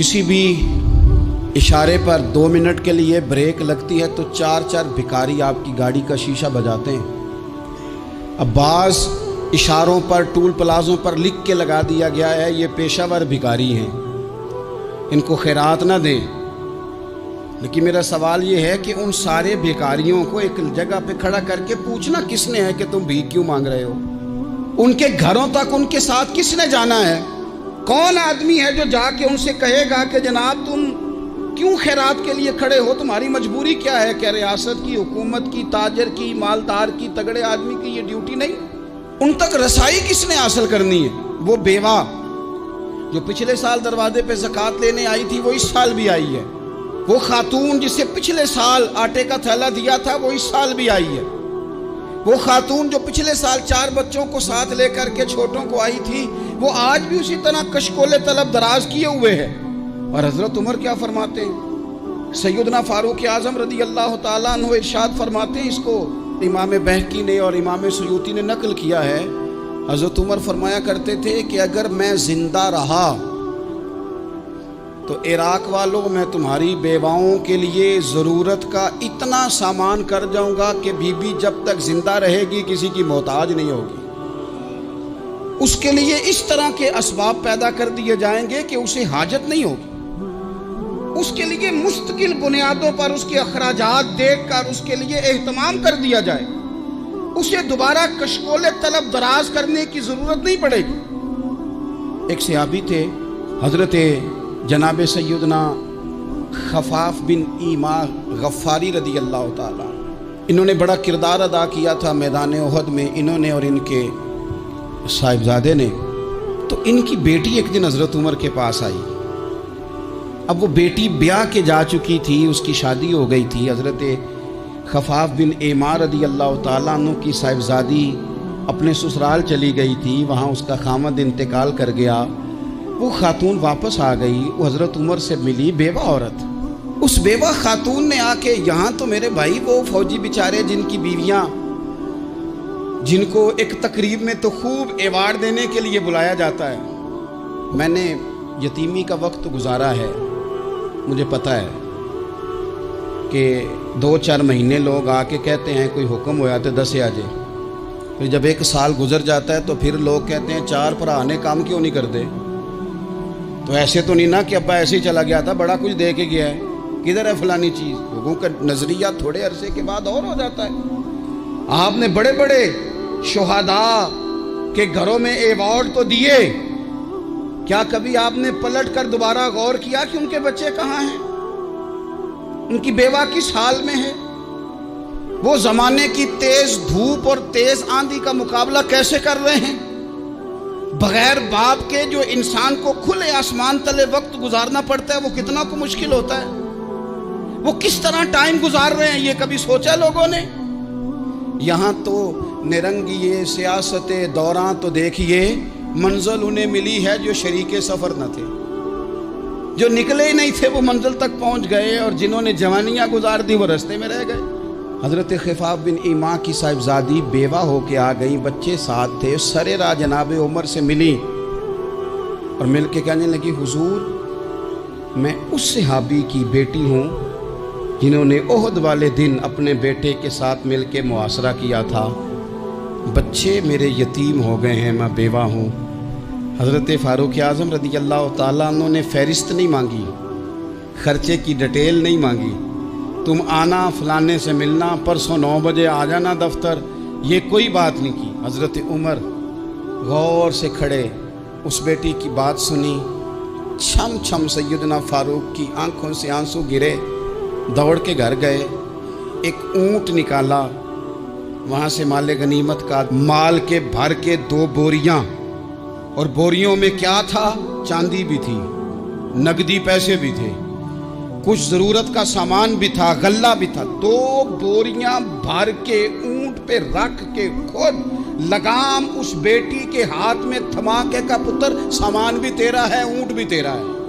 किसी भी इशारे पर 2 मिनट के लिए ब्रेक लगती है तो 4 भिखारी आपकी गाड़ी का शीशा बजाते हैं। अब बाज़ इशारों पर, टूल प्लाज़ों पर लिख के लगा दिया गया है ये पेशावर भिखारी हैं, इनको खैरात ना दें। लेकिन मेरा सवाल ये है कि उन सारे भिखारियों को एक जगह पे खड़ा करके पूछना किसने है कि तुम भीख क्यों मांग रहे हो? उनके घरों तक उनके साथ किसने जाना है? कौन आदमी है जो जाके उनसे कहेगा कि जनाब तुम क्यों खैरात के लिए खड़े हो, तुम्हारी मजबूरी क्या है? क्या रियासत की, हुकूमत की, ताजर की, मालदार की, तगड़े आदमी की ये ड्यूटी नहीं? उन तक रसाई किसने हासिल करनी है? वो बेवा जो पिछले साल दरवाजे पे ज़कात लेने आई थी वो इस साल भी आई है। वो खातून जिसे पिछले साल आटे का थैला दिया था वो इस साल भी आई है। वो खातून जो पिछले साल 4 बच्चों को साथ लेकर के छोटों को आई थी वो आज भी उसी तरह कशकोले तलब दराज किए हुए है। और हजरत उमर क्या फरमाते हैं? सैयदना फारूक आज़म रदी अल्लाह ताला अन्हु इरशाद फरमाते हैं, इसको इमाम बहकी ने और इमाम सुयूती ने नकल किया है। हजरत उमर फरमाया करते थे कि अगर मैं जिंदा रहा तो इराक वालों मैं तुम्हारी बेवाओं के लिए ज़रूरत का इतना सामान कर जाऊंगा कि बीबी जब तक जिंदा रहेगी किसी की मोहताज नहीं होगी। उसके लिए इस तरह के असबाब पैदा कर दिए जाएंगे कि उसे हाजत नहीं होगी। उसके लिए मुस्तकिल बुनियादों पर उसके अखराजात देखकर उसके लिए एहतमाम कर दिया जाए। उसे दोबारा कशकोले तलब दराज करने की ज़रूरत नहीं पड़ेगी। एक सहाबी थे हजरत जनाब सैयदना खफाफ बिन ईमा गफ्फारी रदी अल्लाह ताला। इन्होंने बड़ा किरदार अदा किया था मैदान उहद में, इन्होंने और इनके साहिबजादे ने। तो इनकी बेटी एक दिन हज़रत उमर के पास आई। अब वो बेटी ब्याह के जा चुकी थी, उसकी शादी हो गई थी। हज़रत खफाफ बिन ईमा रदी अल्लाह ताला अन्हु की साहिबजादी अपने ससुराल चली गई थी, वहाँ उसका खामद इंतकाल कर गया। वो खातून वापस आ गई, वो हज़रत उमर से मिली, बेवा औरत। उस बेवा खातून ने आके, यहाँ तो मेरे भाई वो फौजी बेचारे जिनकी बीवियाँ, जिनको एक तकरीब में तो खूब एवार्ड देने के लिए बुलाया जाता है। मैंने यतीमी का वक्त गुजारा है, मुझे पता है कि 2-4 महीने लोग आके कहते हैं कोई हुक्म होया तो 10 आ जाए। फिर जब 1 साल गुजर जाता है तो फिर लोग कहते हैं 4 भरा ने काम क्यों नहीं करते। तो ऐसे तो नहीं ना कि अब्बा ऐसे ही चला गया था, बड़ा कुछ दे के गया है, किधर है फलानी चीज़। लोगों का नज़रिया थोड़े अरसे के बाद और हो जाता है। आपने बड़े बड़े शुहदा के घरों में एवार्ड तो दिए, क्या कभी आपने पलट कर दोबारा गौर किया कि उनके बच्चे कहाँ हैं, उनकी बेवा किस हाल में है? वो ज़माने की तेज़ धूप और तेज़ आंधी का मुकाबला कैसे कर रहे हैं? बगैर बाप के जो इंसान को खुले आसमान तले वक्त गुजारना पड़ता है वो कितना को मुश्किल होता है। वो किस तरह टाइम गुजार रहे हैं ये कभी सोचा लोगों ने? यहाँ तो निरंगिए सियासत दौरान तो देखिए मंजिल उन्हें मिली है जो शरीके सफ़र न थे, जो निकले ही नहीं थे वो मंजिल तक पहुँच गए, और जिन्होंने जवानियाँ गुजार दी वो रास्ते में रह गए। हज़रत खफाफ बिन ईमा की साहिबजादी बेवा होके आ गई, बच्चे साथ थे। सरेरा जनाब उमर से मिली और मिल के कहने लगी, हुजूर मैं उस सहाबी की बेटी हूँ जिन्होंने ओहद वाले दिन अपने बेटे के साथ मिल के मुआसरा किया था। बच्चे मेरे यतीम हो गए हैं, मैं बेवा हूँ। हज़रत फारूक आज़म रदी अल्लाह ताला अन्हु ने फ़हरिस्त नहीं मांगी, ख़र्चे की डिटेल नहीं मांगी, तुम आना फलाने से मिलना, परसों 9 बजे आ जाना दफ्तर, ये कोई बात नहीं की। हज़रत उमर गौर से खड़े उस बेटी की बात सुनी। छम छम सैयदना फारूक की आंखों से आंसू गिरे, दौड़ के घर गए, एक ऊंट निकाला, वहाँ से माले गनीमत का माल के भर के 2 बोरियाँ, और बोरियों में क्या था? चांदी भी थी, नकदी पैसे भी थे, कुछ ज़रूरत का सामान भी था, गल्ला भी था। 2 बोरियां भर के ऊंट पे रख के खुद लगाम उस बेटी के हाथ में थमा के का पुत्र सामान भी तेरा है, ऊंट भी तेरा है।